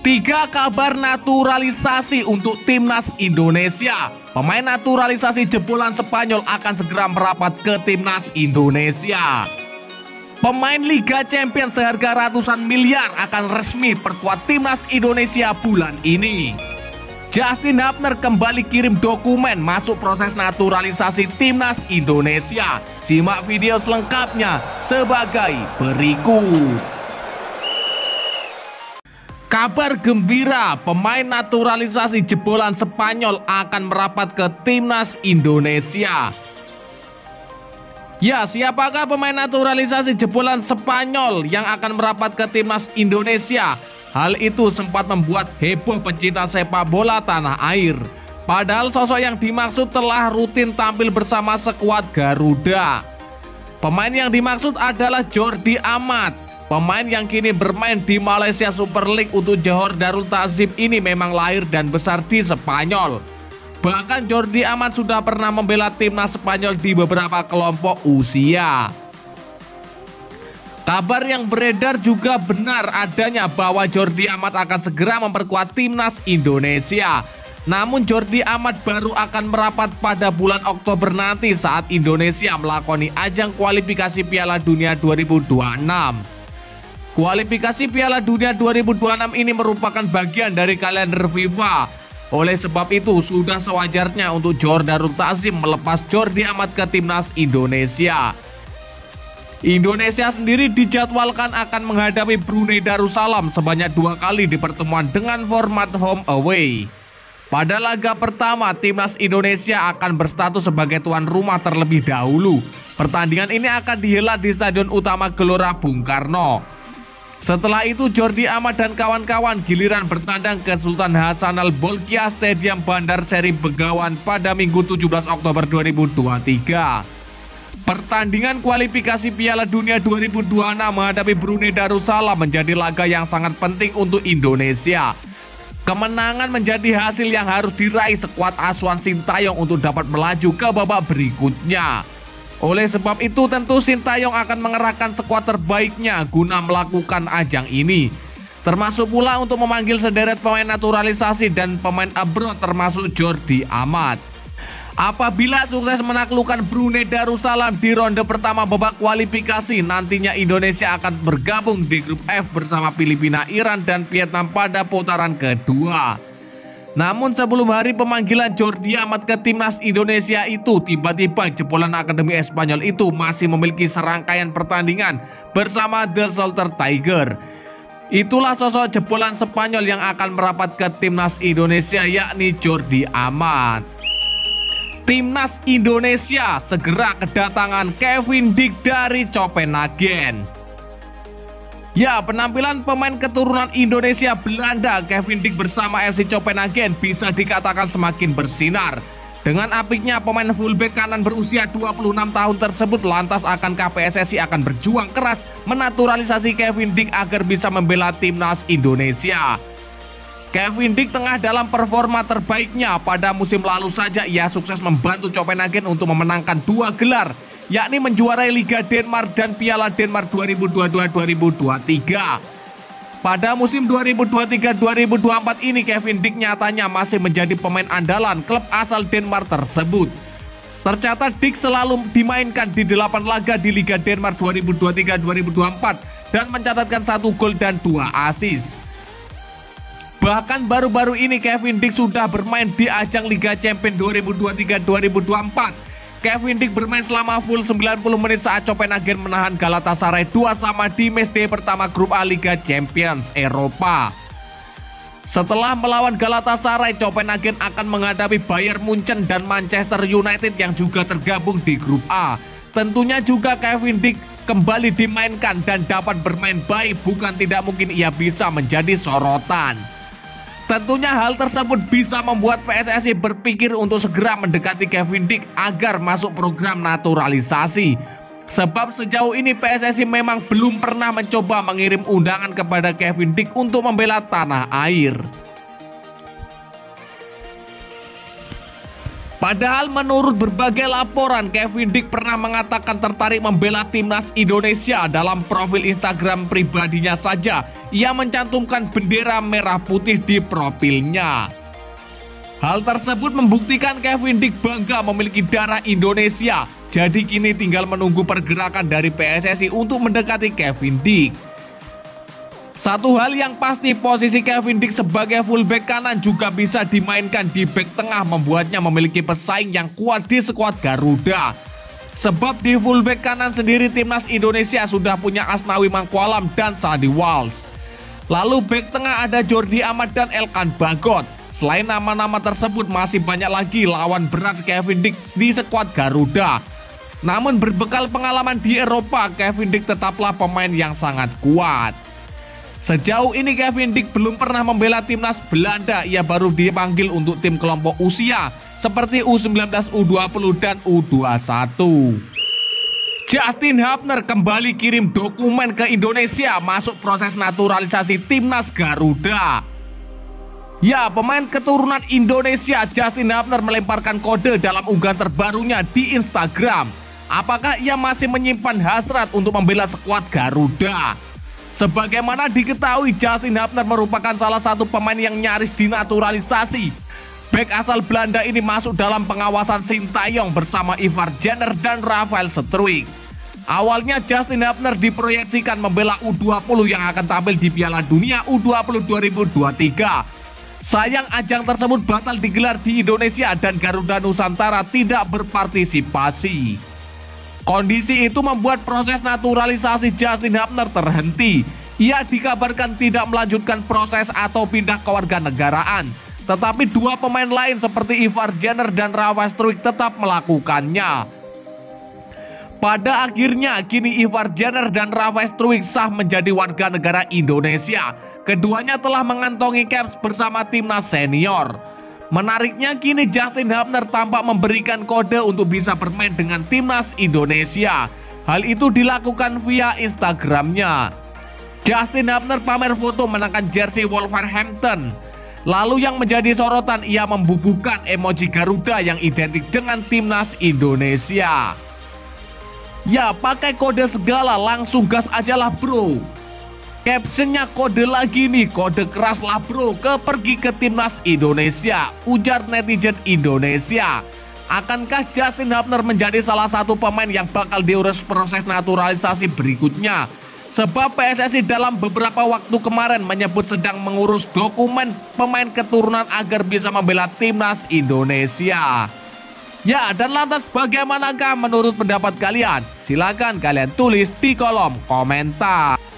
Tiga kabar naturalisasi untuk timnas Indonesia. Pemain naturalisasi jebolan Spanyol akan segera merapat ke timnas Indonesia. Pemain Liga Champions seharga ratusan miliar akan resmi perkuat timnas Indonesia bulan ini. Justin Hubner kembali kirim dokumen masuk proses naturalisasi timnas Indonesia. Simak video selengkapnya sebagai berikut. Kabar gembira, pemain naturalisasi jebolan Spanyol akan merapat ke timnas Indonesia. Ya, siapakah pemain naturalisasi jebolan Spanyol yang akan merapat ke timnas Indonesia? Hal itu sempat membuat heboh pecinta sepak bola tanah air. Padahal sosok yang dimaksud telah rutin tampil bersama skuad Garuda. Pemain yang dimaksud adalah Jordi Amat. Pemain yang kini bermain di Malaysia Super League untuk Johor Darul Ta'zim ini memang lahir dan besar di Spanyol. Bahkan Jordi Amat sudah pernah membela timnas Spanyol di beberapa kelompok usia. Kabar yang beredar juga benar adanya bahwa Jordi Amat akan segera memperkuat timnas Indonesia. Namun Jordi Amat baru akan merapat pada bulan Oktober nanti saat Indonesia melakoni ajang kualifikasi Piala Dunia 2026. Kualifikasi Piala Dunia 2026 ini merupakan bagian dari kalender FIFA. Oleh sebab itu, sudah sewajarnya untuk Johor Darul Ta'zim melepas Jordi Amat ke timnas Indonesia. Indonesia sendiri dijadwalkan akan menghadapi Brunei Darussalam sebanyak 2 kali di pertemuan dengan format home away. Pada laga pertama, timnas Indonesia akan berstatus sebagai tuan rumah terlebih dahulu. Pertandingan ini akan dihelat di Stadion Utama Gelora Bung Karno. Setelah itu Jordi Amat dan kawan-kawan giliran bertandang ke Sultan Hasanal Bolkiah Stadium Bandar Seri Begawan pada Minggu 17 Oktober 2023. Pertandingan kualifikasi Piala Dunia 2026 menghadapi Brunei Darussalam menjadi laga yang sangat penting untuk Indonesia. Kemenangan menjadi hasil yang harus diraih skuad asuhan Sintayong untuk dapat melaju ke babak berikutnya. Oleh sebab itu tentu Sintayong akan mengerahkan skuad terbaiknya guna melakukan ajang ini. Termasuk pula untuk memanggil sederet pemain naturalisasi dan pemain abroad termasuk Jordi Amat. Apabila sukses menaklukkan Brunei Darussalam di ronde pertama babak kualifikasi, nantinya Indonesia akan bergabung di grup F bersama Filipina, Iran, dan Vietnam pada putaran kedua. Namun sebelum hari pemanggilan Jordi Amat ke timnas Indonesia itu, tiba-tiba jebolan Akademi Espanyol itu masih memiliki serangkaian pertandingan bersama The Salter Tiger. Itulah sosok jebolan Spanyol yang akan merapat ke timnas Indonesia, yakni Jordi Amat. Timnas Indonesia segera kedatangan Kevin Dick dari Copenhagen. Ya, penampilan pemain keturunan Indonesia Belanda Kevin Dick bersama FC Copenhagen bisa dikatakan semakin bersinar. Dengan apiknya pemain fullback kanan berusia 26 tahun tersebut, lantas akankah PSSI akan berjuang keras menaturalisasi Kevin Dick agar bisa membela timnas Indonesia? Kevin Dick tengah dalam performa terbaiknya. Pada musim lalu saja ia sukses membantu Copenhagen untuk memenangkan 2 gelar, yakni menjuarai Liga Denmark dan Piala Denmark 2022-2023. Pada musim 2023-2024 ini Kevin Dick nyatanya masih menjadi pemain andalan klub asal Denmark tersebut. Tercatat Dick selalu dimainkan di 8 laga di Liga Denmark 2023-2024 dan mencatatkan 1 gol dan 2 assist. Bahkan baru-baru ini Kevin Dick sudah bermain di ajang Liga Champions 2023-2024. Kevin Dick bermain selama full 90 menit saat Copenhagen menahan Galatasaray 2-2 di matchday pertama grup A Liga Champions Eropa. Setelah melawan Galatasaray, Copenhagen akan menghadapi Bayern Munchen dan Manchester United yang juga tergabung di grup A. Tentunya juga Kevin Dick kembali dimainkan dan dapat bermain baik, bukan tidak mungkin ia bisa menjadi sorotan. Tentunya hal tersebut bisa membuat PSSI berpikir untuk segera mendekati Kevin Dick agar masuk program naturalisasi. Sebab sejauh ini PSSI memang belum pernah mencoba mengirim undangan kepada Kevin Dick untuk membela tanah air. Padahal menurut berbagai laporan, Kevin Dick pernah mengatakan tertarik membela timnas Indonesia. Dalam profil Instagram pribadinya saja, ia mencantumkan bendera merah putih di profilnya. Hal tersebut membuktikan Kevin Dick bangga memiliki darah Indonesia. Jadi kini tinggal menunggu pergerakan dari PSSI untuk mendekati Kevin Dick. Satu hal yang pasti, posisi Kevin Dick sebagai fullback kanan juga bisa dimainkan di back tengah, membuatnya memiliki pesaing yang kuat di skuad Garuda. Sebab di fullback kanan sendiri timnas Indonesia sudah punya Asnawi Mangkualam dan Sandi Walsh. Lalu back tengah ada Jordi Amat dan Elkan Bagot. Selain nama-nama tersebut, masih banyak lagi lawan berat Kevin Dick di skuad Garuda. Namun berbekal pengalaman di Eropa, Kevin Dick tetaplah pemain yang sangat kuat. Sejauh ini Kevin Dick belum pernah membela timnas Belanda. Ia baru dipanggil untuk tim kelompok usia seperti U19, U20, dan U21. Justin Hapner kembali kirim dokumen ke Indonesia masuk proses naturalisasi timnas Garuda. Ya, pemain keturunan Indonesia Justin Hapner melemparkan kode dalam unggahan terbarunya di Instagram. Apakah ia masih menyimpan hasrat untuk membela skuad Garuda? Sebagaimana diketahui, Justin Hapner merupakan salah satu pemain yang nyaris dinaturalisasi. Bek asal Belanda ini masuk dalam pengawasan Sintayong bersama Ivar Jenner dan Rafael Struijk. Awalnya Justin Hapner diproyeksikan membela U20 yang akan tampil di Piala Dunia U20 2023. Sayang ajang tersebut batal digelar di Indonesia dan Garuda Nusantara tidak berpartisipasi. Kondisi itu membuat proses naturalisasi Justin Hapner terhenti. Ia dikabarkan tidak melanjutkan proses atau pindah kewarganegaraan. Tetapi dua pemain lain seperti Ivar Jenner dan Rafael Struijk tetap melakukannya. Pada akhirnya kini Ivar Jenner dan Rafael Struijk sah menjadi warga negara Indonesia. Keduanya telah mengantongi caps bersama timnas senior. Menariknya kini Justin Hapner tampak memberikan kode untuk bisa bermain dengan timnas Indonesia. Hal itu dilakukan via Instagramnya. Justin Hapner pamer foto mengenakan jersey Wolverhampton. Lalu yang menjadi sorotan, ia membubuhkan emoji Garuda yang identik dengan timnas Indonesia. Ya, pakai kode segala, langsung gas aja lah bro. Captionnya kode lagi nih, kode keras lah bro, pergi ke timnas Indonesia, ujar netizen Indonesia. Akankah Justin Hapner menjadi salah satu pemain yang bakal diurus proses naturalisasi berikutnya? Sebab PSSI dalam beberapa waktu kemarin menyebut sedang mengurus dokumen pemain keturunan agar bisa membela timnas Indonesia. Ya, dan lantas bagaimanakah menurut pendapat kalian? Silakan kalian tulis di kolom komentar.